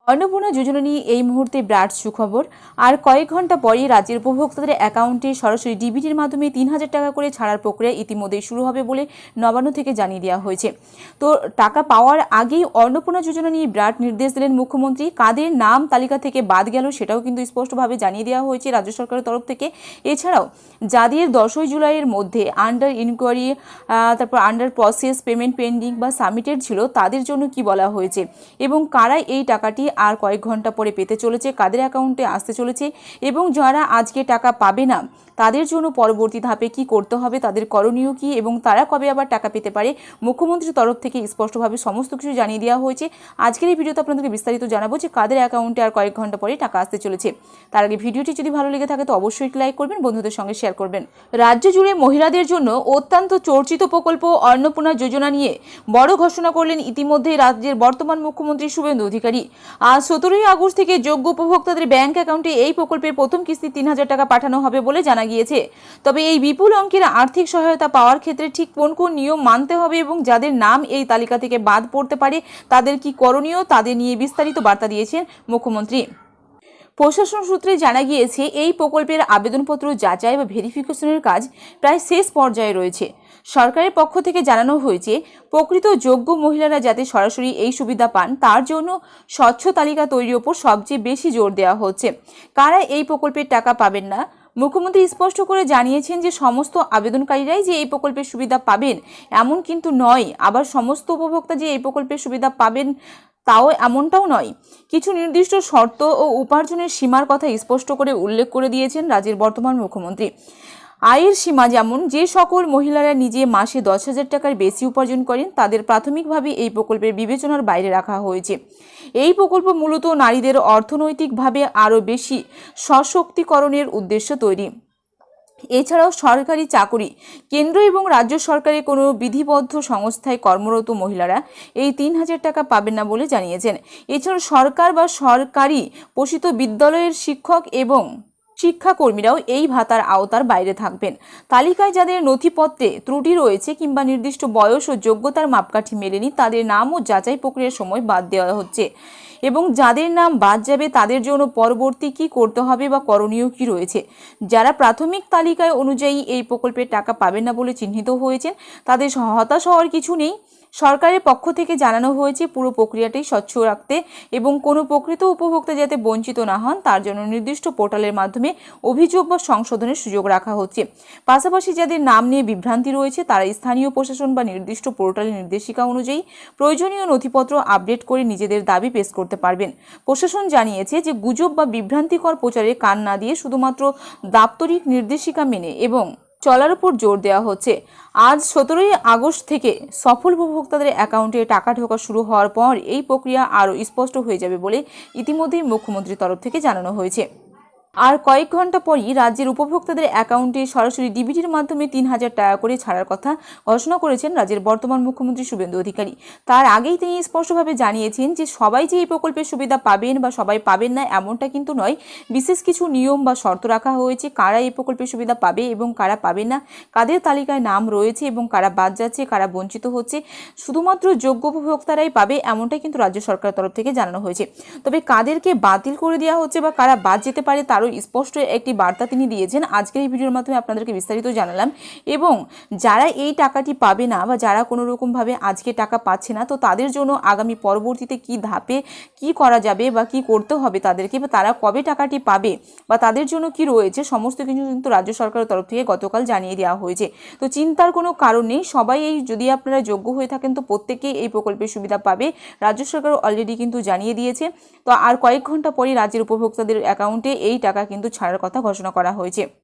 অন্নপূর্ণা যোজনা নিয়ে এই মুহূর্তে বিরাট সুখবর। আর কয়েক ঘন্টা পরেই রাজ্যের উপভোক্তাদের অ্যাকাউন্টে সরাসরি ডিবিটির মাধ্যমে ৩,০০০ টাকা করে ছাড়ার প্রক্রিয়া ইতিমধ্যেই শুরু হবে বলে নবান্ন থেকে জানিয়ে দেওয়া হয়েছে। তো টাকা পাওয়ার আগেই অন্নপূর্ণা যোজনা নিয়ে বিরাট নির্দেশ দিলেন মুখ্যমন্ত্রী। কাদের নাম তালিকা থেকে বাদ গেল সেটাও কিন্তু স্পষ্টভাবে জানিয়ে দেওয়া হয়েছে রাজ্য সরকারের তরফ থেকে। এছাড়াও যাদের 10ই জুলাইয়ের মধ্যে আন্ডার ইনকোয়ারি, তারপর আন্ডার প্রসেস, পেমেন্ট পেন্ডিং বা সাবমিটেড ছিল তাদের জন্য কি বলা হয়েছে এবং কারা এই টাকাটি আর কয়েক ঘন্টা পরে পেতে চলেছে, কাদের অ্যাকাউন্টে আসতে চলেছে এবং যারা আজকে টাকা পাবে না তাদের জন্য পরবর্তী ধাপে কি করতে হবে, তাদের করণীয় কি এবং তারা কবে আবার টাকা পেতে পারে, মুখ্যমন্ত্রীর তরফ থেকে স্পষ্টভাবে সমস্ত কিছু জানিয়ে দেওয়া হয়েছে। আজকের এই ভিডিওতে আপনাদেরকে বিস্তারিত জানাবো যে কাদের অ্যাকাউন্টে আর কয়েক ঘন্টা পরে টাকা আসতে চলেছে। তার আগে ভিডিওটি যদি ভালো লেগে থাকে তো অবশ্যই লাইক করবেন, বন্ধুদের সঙ্গে শেয়ার করবেন। রাজ্য জুড়ে মহিলাদের জন্য অত্যন্ত চর্চিত প্রকল্প অন্নপূর্ণা যোজনা নিয়ে বড় ঘোষণা করলেন ইতিমধ্যেই রাজ্যের বর্তমান মুখ্যমন্ত্রী শুভেন্দু অধিকারী। আজ 17ই আগস্ট থেকে যোগ্য উপভোক্তাদের ব্যাংক অ্যাকাউন্টে এই প্রকল্পের প্রথম কিস্তি ৩,০০০ টাকা পাঠানো হবে বলে জানা গিয়েছে। তবে এই বিপুল অঙ্কের আর্থিক সহায়তা পাওয়ার ক্ষেত্রে ঠিক কোন কোন নিয়ম মানতে হবে এবং যাদের নাম এই তালিকা থেকে বাদ পড়তে পারে তাদের কি করণীয়, তাদের নিয়ে বিস্তারিত বার্তা দিয়েছেন মুখ্যমন্ত্রী। প্রশাসন সূত্রে জানা গিয়েছে এই প্রকল্পের আবেদনপত্র যাচাই বা ভেরিফিকেশনের কাজ প্রায় শেষ পর্যায়ে রয়েছে। সরকারের পক্ষ থেকে জানানো হয়েছে প্রকৃত যোগ্য মহিলারা যাতে সরাসরি এই সুবিধা পান তার জন্য স্বচ্ছ তালিকা তৈরির ওপর সবচেয়ে বেশি জোর দেওয়া হচ্ছে। কারা এই প্রকল্পের টাকা পাবেন না, মুখ্যমন্ত্রী স্পষ্ট করে জানিয়েছেন যে সমস্ত আবেদনকারীরাই যে এই প্রকল্পের সুবিধা পাবেন এমন কিন্তু নয়, আবার সমস্ত উপভোক্তা যে এই প্রকল্পের সুবিধা পাবেন তাও এমনটাও নয়। কিছু নির্দিষ্ট শর্ত ও উপার্জনের সীমার কথা স্পষ্ট করে উল্লেখ করে দিয়েছেন রাজ্যের বর্তমান মুখ্যমন্ত্রী। আয়ের সীমা যেমন যে সকল মহিলারা নিজে মাসে 10,০০০ টাকার বেশি উপার্জন করেন তাদের প্রাথমিকভাবে এই প্রকল্পের বিবেচনার বাইরে রাখা হয়েছে। এই প্রকল্প মূলত নারীদের অর্থনৈতিকভাবে আরও বেশি সশক্তিকরণের উদ্দেশ্য তৈরি। এছাড়াও সরকারি চাকরি, কেন্দ্র এবং রাজ্য সরকারের কোনো বিধিবদ্ধ সংস্থায় কর্মরত মহিলারা এই ৩,০০০ টাকা পাবেন না বলে জানিয়েছেন। এছাড়াও সরকার বা সরকারি পোষিত বিদ্যালয়ের শিক্ষক এবং শিক্ষাকর্মীরাও এই ভাতার আওতার বাইরে থাকবেন। তালিকায় যাদের নথিপত্রে ত্রুটি রয়েছে কিংবা নির্দিষ্ট বয়স ও যোগ্যতার মাপকাঠি মেলেনি তাদের নামও যাচাই প্রক্রিয়ার সময় বাদ দেওয়া হচ্ছে এবং যাদের নাম বাদ যাবে তাদের জন্য পরবর্তী কি করতে হবে বা করণীয় কি রয়েছে। যারা প্রাথমিক তালিকায় অনুযায়ী এই প্রকল্পের টাকা পাবেন না বলে চিহ্নিত হয়েছেন তাদের হতাশ হওয়ার কিছু নেই। সরকারের পক্ষ থেকে জানানো হয়েছে পুরো প্রক্রিয়াটাই স্বচ্ছ রাখতে এবং কোনো প্রকৃত উপভোক্তা যাতে বঞ্চিত না হন তার জন্য নির্দিষ্ট পোর্টালের মাধ্যমে অভিযোগ বা সংশোধনের সুযোগ রাখা হচ্ছে। পাশাপাশি যাদের নাম নিয়ে বিভ্রান্তি রয়েছে তারা স্থানীয় প্রশাসন বা নির্দিষ্ট পোর্টালের নির্দেশিকা অনুযায়ী প্রয়োজনীয় নথিপত্র আপডেট করে নিজেদের দাবি পেশ করতে পারবেন। প্রশাসন জানিয়েছে যে গুজব বা বিভ্রান্তিকর প্রচারে কান না দিয়ে শুধুমাত্র দাপ্তরিক নির্দেশিকা মেনে এবং চলার উপর জোর দেওয়া হচ্ছে। আজ 17ই আগস্ট থেকে সফল উপভোক্তাদের অ্যাকাউন্টে টাকা ঢোকা শুরু হওয়ার পর এই প্রক্রিয়া আরও স্পষ্ট হয়ে যাবে বলে ইতিমধ্যেই মুখ্যমন্ত্রীর তরফ থেকে জানানো হয়েছে। আর কয়েক ঘন্টা পরই রাজ্যের উপভোক্তাদের অ্যাকাউন্টে সরাসরি ডিবিটির মাধ্যমে ৩,০০০ টাকা করে ছাড়ার কথা ঘোষণা করেছেন রাজ্যের বর্তমান মুখ্যমন্ত্রী শুভেন্দু অধিকারী। তার আগেই তিনি স্পষ্টভাবে জানিয়েছেন যে সবাই যে এই প্রকল্পের সুবিধা পাবেন বা সবাই পাবেন না এমনটা কিন্তু নয়। বিশেষ কিছু নিয়ম বা শর্ত রাখা হয়েছে কারা এই প্রকল্পের সুবিধা পাবে এবং কারা পাবে না, কাদের তালিকায় নাম রয়েছে এবং কারা বাদ যাচ্ছে, কারা বঞ্চিত হচ্ছে। শুধুমাত্র যোগ্য উপভোক্তারাই পাবে এমনটাই কিন্তু রাজ্য সরকারের তরফ থেকে জানানো হয়েছে। তবে কাদেরকে বাতিল করে দেওয়া হচ্ছে বা কারা বাদ যেতে পারে তার স্পষ্ট একটি বার্তা তিনি দিয়েছেন। আজকের এই ভিডিওর মাধ্যমে আপনাদেরকে বিস্তারিত জানালাম এবং যারা এই টাকাটি পাবে না বা যারা কোনো রকমভাবে আজকে টাকা পাচ্ছে না তো তাদের জন্য আগামী পরবর্তীতে কি ধাপে কি করা যাবে বা কি করতে হবে তাদেরকে বা তারা কবে টাকাটি পাবে বা তাদের জন্য কি রয়েছে সমস্ত কিছু কিন্তু রাজ্য সরকারের তরফ থেকে গতকাল জানিয়ে দেওয়া হয়েছে। তো চিন্তার কোনো কারণ নেই, সবাই এই যদি আপনারা যোগ্য হয়ে থাকেন তো প্রত্যেকেই এই প্রকল্পের সুবিধা পাবে। রাজ্য সরকার অলরেডি কিন্তু জানিয়ে দিয়েছে। তো আর কয়েক ঘন্টা পরই রাজ্যের উপভোক্তাদের অ্যাকাউন্টে এই টাকা কিন্তু ছাড়ার কথা ঘোষণা করা হয়েছে।